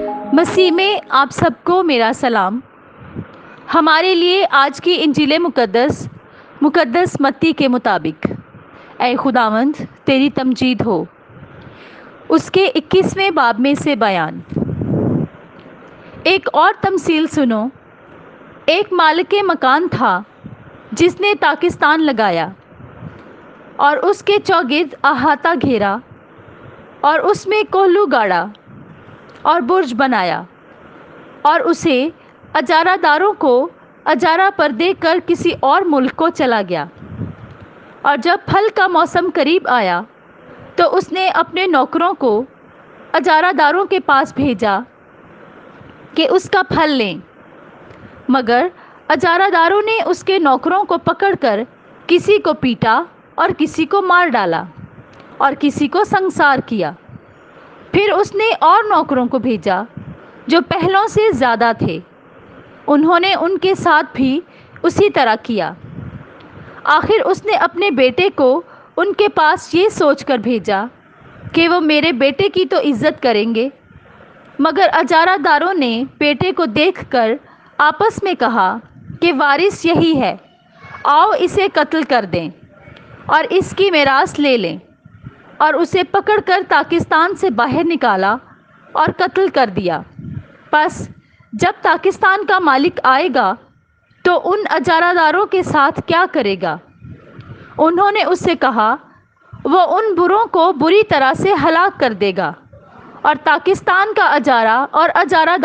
مسیح میں آپ سب کو میرا سلام۔ ہمارے لیے آج کی انجیل مقدس متی کے مطابق، اے خداوند تیری تمجید ہو، اس کے 21ویں باب میں سے بیان۔ ایک اور تمثیل سنو۔ ایک مالک مکان تھا جس نے طاقستان لگایا اور اس کے چوگرد احاطہ گھیرا اور اس میں کوہلو گاڑا اور برج بنایا اور اسے اجارہ داروں کو اجارہ پر دے کر کسی اور ملک کو چلا گیا۔ اور جب پھل کا موسم قریب آیا تو اس نے اپنے نوکروں کو اجارہ داروں کے پاس بھیجا کہ اس کا پھل لیں، مگر اجارہ داروں نے اس کے نوکروں کو پکڑ کر کسی کو پیٹا اور کسی کو مار ڈالا اور کسی کو سنگسار کیا۔ پھر اس نے اور نوکروں کو بھیجا جو پہلوں سے زیادہ تھے، انہوں نے ان کے ساتھ بھی اسی طرح کیا۔ آخر اس نے اپنے بیٹے کو ان کے پاس یہ سوچ کر بھیجا کہ وہ میرے بیٹے کی تو عزت کریں گے، مگر اجارہ داروں نے بیٹے کو دیکھ کر آپس میں کہا کہ وارث یہی ہے، آؤ اسے قتل کر دیں اور اس کی میراث لے لیں، اور اسے پکڑ کر طاقستان سے باہر نکالا اور قتل کر دیا۔ پس جب طاقستان کا مالک آئے گا تو ان اجارہ داروں کے ساتھ کیا کرے گا؟ انہوں نے اس سے کہا، وہ ان بروں کو بری طرح سے ہلاک کر دے گا اور طاقستان کا اجارہ اور اجارہ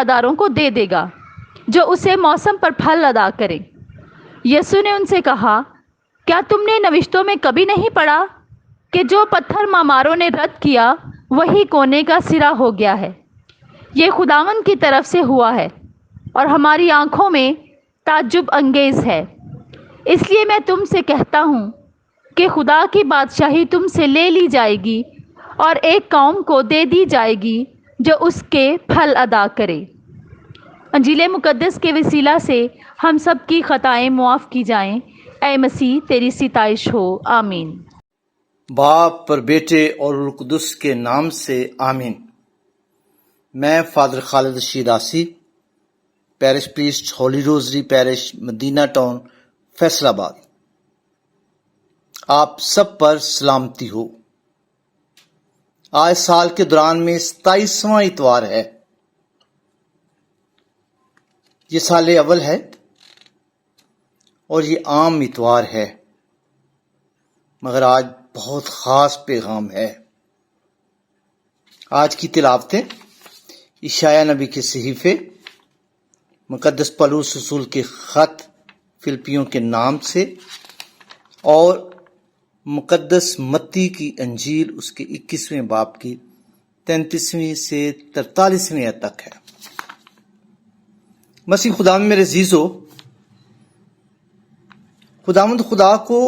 داروں کو دے دے گا جو اسے موسم پر پھل ادا کریں۔ یسوع نے ان سے کہا، کیا تم نے نوشتوں میں کبھی نہیں پڑھا کہ جو پتھر معماروں نے رد کیا وہی کونے کا سرا ہو گیا ہے؟ یہ خداوند کی طرف سے ہوا ہے اور ہماری آنکھوں میں تعجب انگیز ہے۔ اس لیے میں تم سے کہتا ہوں کہ خدا کی بادشاہی تم سے لے لی جائے گی اور ایک قوم کو دے دی جائے گی جو اس کے پھل ادا کرے۔ انجیل مقدس کے وسیلہ سے ہم سب کی خطائیں معاف کی جائیں۔ اے مسیح تیری ستائش ہو، آمین۔ باپ پر بیٹے اور روح القدس کے نام سے آمین۔ میں father Khalid Rashid Asi, parish priest Holy Rosary parish Madina town Faisalabad, آپ سب پر سلامتی ہو۔ آج سال کے دوران میں 27واں اتوار ہے۔ یہ سال اول ہے اور یہ عام اتوار ہے، مگر آج بہت خاص پیغام ہے۔ آج کی تلاوتیں عیسائی نبی کے صحیفے، مقدس پولس رسول کے خط فلپیوں کے نام سے، اور مقدس متی کی انجیل اس کے 21ویں باب کی 33ویں سے 43ویں آیت تک ہے۔ مسیح خدا میں میرے عزیزو، خداوند خدا کو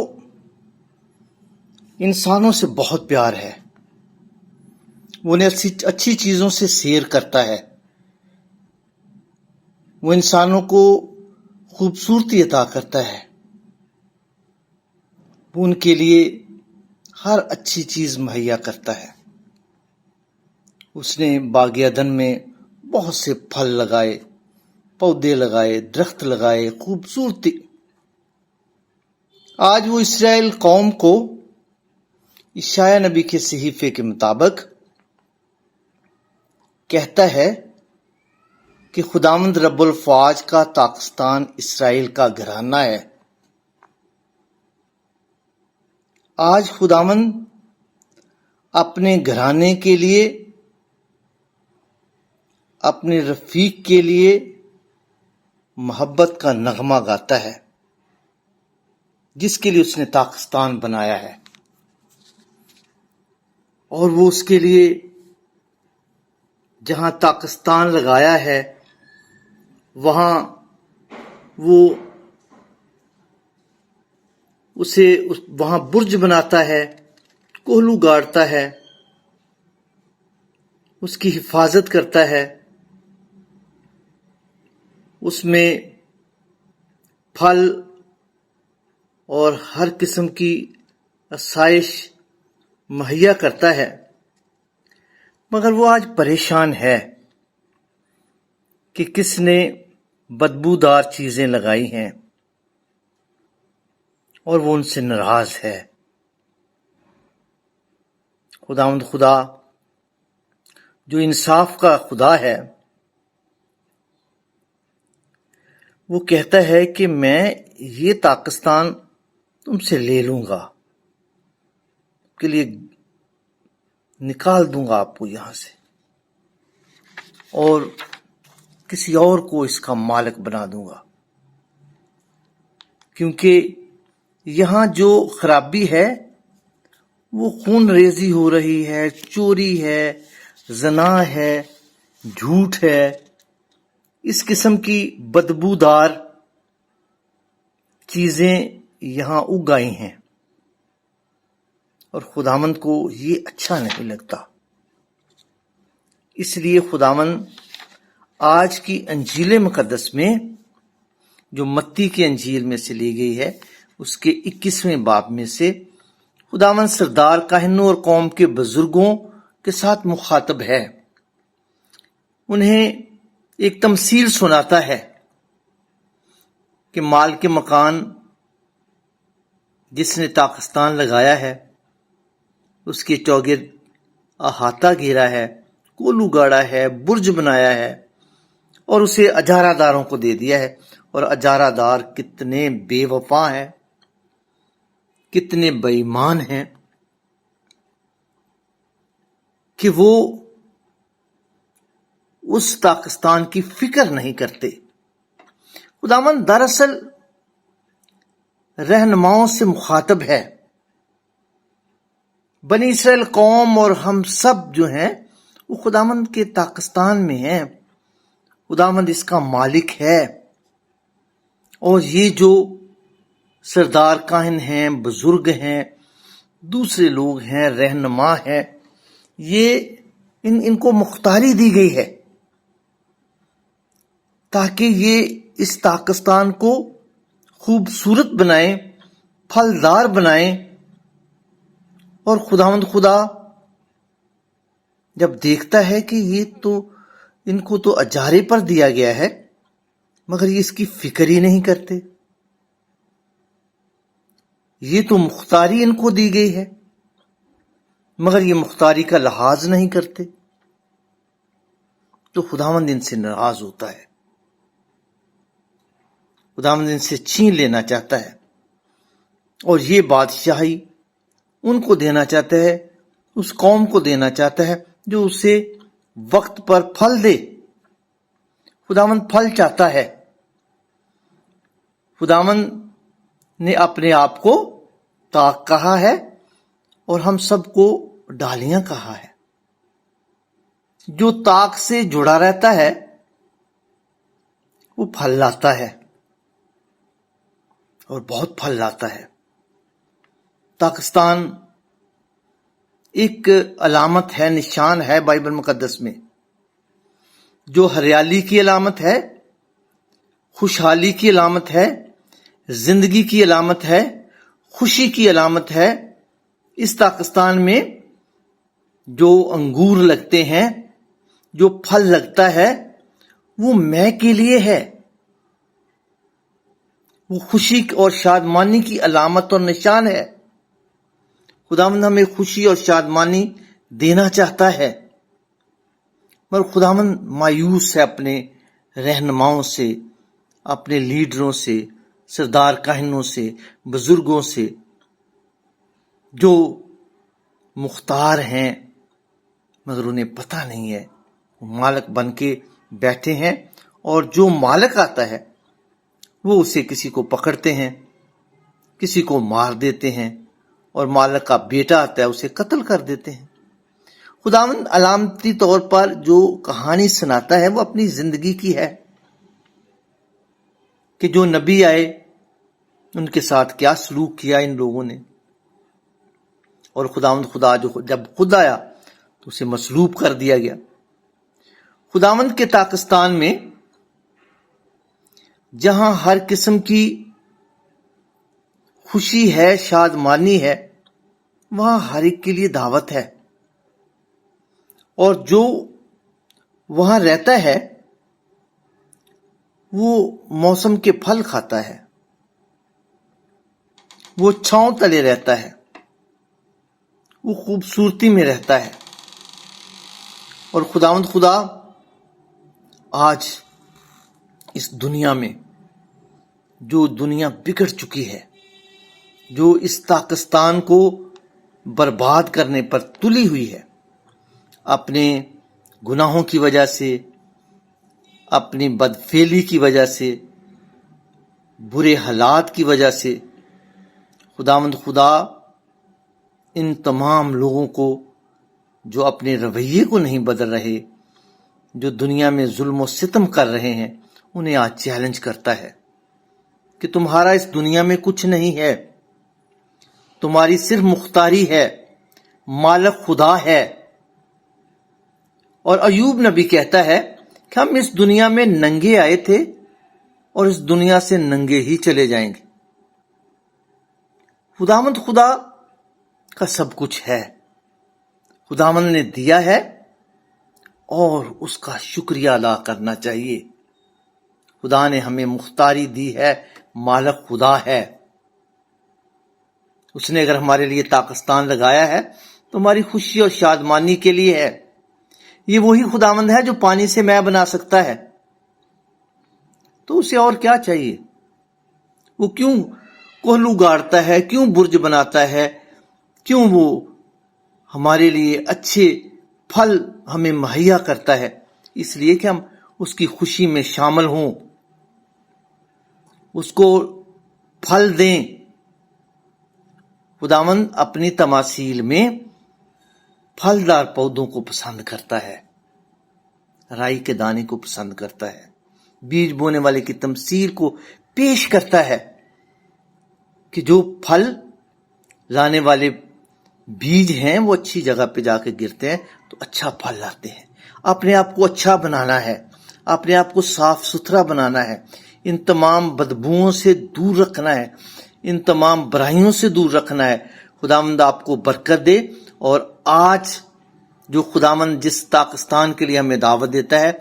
انسانوں سے بہت پیار ہے۔ وہ انہیں اچھی چیزوں سے سیر کرتا ہے۔ وہ انسانوں کو خوبصورتی عطا کرتا ہے۔ وہ ان کے لیے ہر اچھی چیز مہیا کرتا ہے۔ اس نے باغ عدن میں بہت سے پھل لگائے، پودے لگائے، درخت لگائے، خوبصورتی۔ آج وہ اسرائیل قوم کو عیسائی نبی کے صحیفے کے مطابق کہتا ہے کہ خداوند رب الفواج کا طاقستان اسرائیل کا گھرانہ ہے۔ آج خداوند اپنے گھرانے کے لیے، اپنے رفیق کے لیے محبت کا نغمہ گاتا ہے، جس کے لیے اس نے طاقستان بنایا ہے، اور وہ اس کے لیے جہاں طاقستان لگایا ہے وہاں وہ وہاں برج بناتا ہے، کوہلو گاڑتا ہے، اس کی حفاظت کرتا ہے، اس میں پھل اور ہر قسم کی آسائش مہیا کرتا ہے، مگر وہ آج پریشان ہے کہ کس نے بدبودار چیزیں لگائی ہیں اور وہ ان سے ناراض ہے۔ خداوند خدا جو انصاف کا خدا ہے وہ کہتا ہے کہ میں یہ پاکستان تم سے لے لوں گا، کے لیے نکال دوں گا آپ کو یہاں سے اور کسی اور کو اس کا مالک بنا دوں گا، کیونکہ یہاں جو خرابی ہے وہ خون ریزی ہو رہی ہے، چوری ہے، زنا ہے، جھوٹ ہے، اس قسم کی بدبودار چیزیں یہاں اگائی ہیں اور خداوند کو یہ اچھا نہیں لگتا۔ اس لیے خداوند آج کی انجیل مقدس میں جو متی کی انجیل میں سے لی گئی ہے اس کے 21ویں باب میں سے خداوند سردار کاہنوں اور قوم کے بزرگوں کے ساتھ مخاطب ہے، انہیں ایک تمثیل سناتا ہے کہ مال کے مکان جس نے پاکستان لگایا ہے اس کے چوگرد احاطہ گھیرا ہے، کولو گاڑا ہے، برج بنایا ہے اور اسے اجارہ داروں کو دے دیا ہے، اور اجارہ دار کتنے بے وفا ہیں، کتنے بے ایمان ہیں کہ وہ اس پاکستان کی فکر نہیں کرتے۔ خداوند دراصل رہنماؤں سے مخاطب ہے، بنی اسرائیل قوم اور ہم سب جو ہیں وہ خداوند کے پاکستان میں ہیں، خداوند اس کا مالک ہے، اور یہ جو سردار کاہن ہیں، بزرگ ہیں، دوسرے لوگ ہیں، رہنما ہیں، یہ ان کو مختاری دی گئی ہے تاکہ یہ اس پاکستان کو خوبصورت بنائیں، پھلدار بنائیں، اور خداوند خدا جب دیکھتا ہے کہ یہ تو ان کو تو اجارے پر دیا گیا ہے مگر یہ اس کی فکر ہی نہیں کرتے، یہ تو مختاری ان کو دی گئی ہے مگر یہ مختاری کا لحاظ نہیں کرتے، تو خداوند ان سے ناراض ہوتا ہے، خداوند ان سے چھین لینا چاہتا ہے اور یہ بادشاہی ان کو دینا چاہتا ہے، اس قوم کو دینا چاہتا ہے جو اسے وقت پر پھل دے۔ خداوند پھل چاہتا ہے، خداوند نے اپنے آپ کو تاک کہا ہے اور ہم سب کو ڈالیاں کہا ہے۔ جو تاک سے جڑا رہتا ہے وہ پھل لاتا ہے اور بہت پھل لاتا ہے۔ پاکستان ایک علامت ہے، نشان ہے بائبل مقدس میں، جو ہریالی کی علامت ہے، خوشحالی کی علامت ہے، زندگی کی علامت ہے، خوشی کی علامت ہے۔ اس پاکستان میں جو انگور لگتے ہیں، جو پھل لگتا ہے، وہ میں کے لیے ہے، وہ خوشی اور شادمانی کی علامت اور نشان ہے۔ خداوند ہمیں خوشی اور شادمانی دینا چاہتا ہے مگر خداوند مایوس ہے اپنے رہنماؤں سے، اپنے لیڈروں سے، سردار کاہنوں سے، بزرگوں سے، جو مختار ہیں مگر انہیں پتہ نہیں ہے، وہ مالک بن کے بیٹھے ہیں، اور جو مالک آتا ہے وہ اسے کسی کو پکڑتے ہیں، کسی کو مار دیتے ہیں، اور مالک کا بیٹا آتا ہے اسے قتل کر دیتے ہیں۔ خداوند علامتی طور پر جو کہانی سناتا ہے وہ اپنی زندگی کی ہے کہ جو نبی آئے ان کے ساتھ کیا سلوک کیا ان لوگوں نے، اور خداوند خدا جو جب خود آیا تو اسے مصلوب کر دیا گیا۔ خداوند کے پاکستان میں جہاں ہر قسم کی خوشی ہے، شادمانی ہے، وہاں ہر ایک کے لیے دعوت ہے، اور جو وہاں رہتا ہے وہ موسم کے پھل کھاتا ہے، وہ چھاؤں تلے رہتا ہے، وہ خوبصورتی میں رہتا ہے۔ اور خداوند خدا آج اس دنیا میں، جو دنیا بگڑ چکی ہے، جو اس پاکستان کو برباد کرنے پر تلی ہوئی ہے، اپنے گناہوں کی وجہ سے، اپنی بدفعلی کی وجہ سے، برے حالات کی وجہ سے، خداوند خدا ان تمام لوگوں کو جو اپنے رویے کو نہیں بدل رہے، جو دنیا میں ظلم و ستم کر رہے ہیں، انہیں آج چیلنج کرتا ہے کہ تمہارا اس دنیا میں کچھ نہیں ہے، تمہاری صرف مختاری ہے، مالک خدا ہے۔ اور ایوب نبی کہتا ہے کہ ہم اس دنیا میں ننگے آئے تھے اور اس دنیا سے ننگے ہی چلے جائیں گے۔ خداوند خدا کا سب کچھ ہے، خداوند نے دیا ہے اور اس کا شکریہ ادا کرنا چاہیے۔ خدا نے ہمیں مختاری دی ہے، مالک خدا ہے۔ اس نے اگر ہمارے لیے پاکستان لگایا ہے تو ہماری خوشی اور شادمانی کے لیے ہے۔ یہ وہی خداوند ہے جو پانی سے مے بنا سکتا ہے، تو اسے اور کیا چاہیے؟ وہ کیوں کوہلو گاڑتا ہے، کیوں برج بناتا ہے، کیوں وہ ہمارے لیے اچھے پھل ہمیں مہیا کرتا ہے؟ اس لیے کہ ہم اس کی خوشی میں شامل ہوں، اس کو پھل دیں۔ خداوند اپنی تماثیل میں پھلدار پودوں کو پسند کرتا ہے، رائی کے دانے کو پسند کرتا ہے، بیج بونے والے کی تمثیل کو پیش کرتا ہے کہ جو پھل لانے والے بیج ہیں وہ اچھی جگہ پہ جا کے گرتے ہیں تو اچھا پھل لاتے ہیں۔ اپنے آپ کو اچھا بنانا ہے، اپنے آپ کو صاف ستھرا بنانا ہے، ان تمام بدبوؤں سے دور رکھنا ہے، ان تمام برائیوں سے دور رکھنا ہے۔ خداوند آپ کو برکت دے، اور آج جو خداوند جس پاکستان کے لیے ہمیں دعوت دیتا ہے،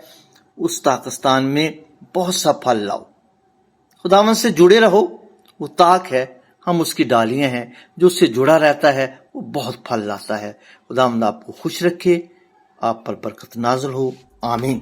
اس پاکستان میں بہت سا پھل لاؤ، خداوند سے جڑے رہو۔ وہ طاق ہے، ہم اس کی ڈالیاں ہیں، جو اس سے جڑا رہتا ہے وہ بہت پھل لاتا ہے۔ خداوند آپ کو خوش رکھے، آپ پر برکت نازل ہو، آمین۔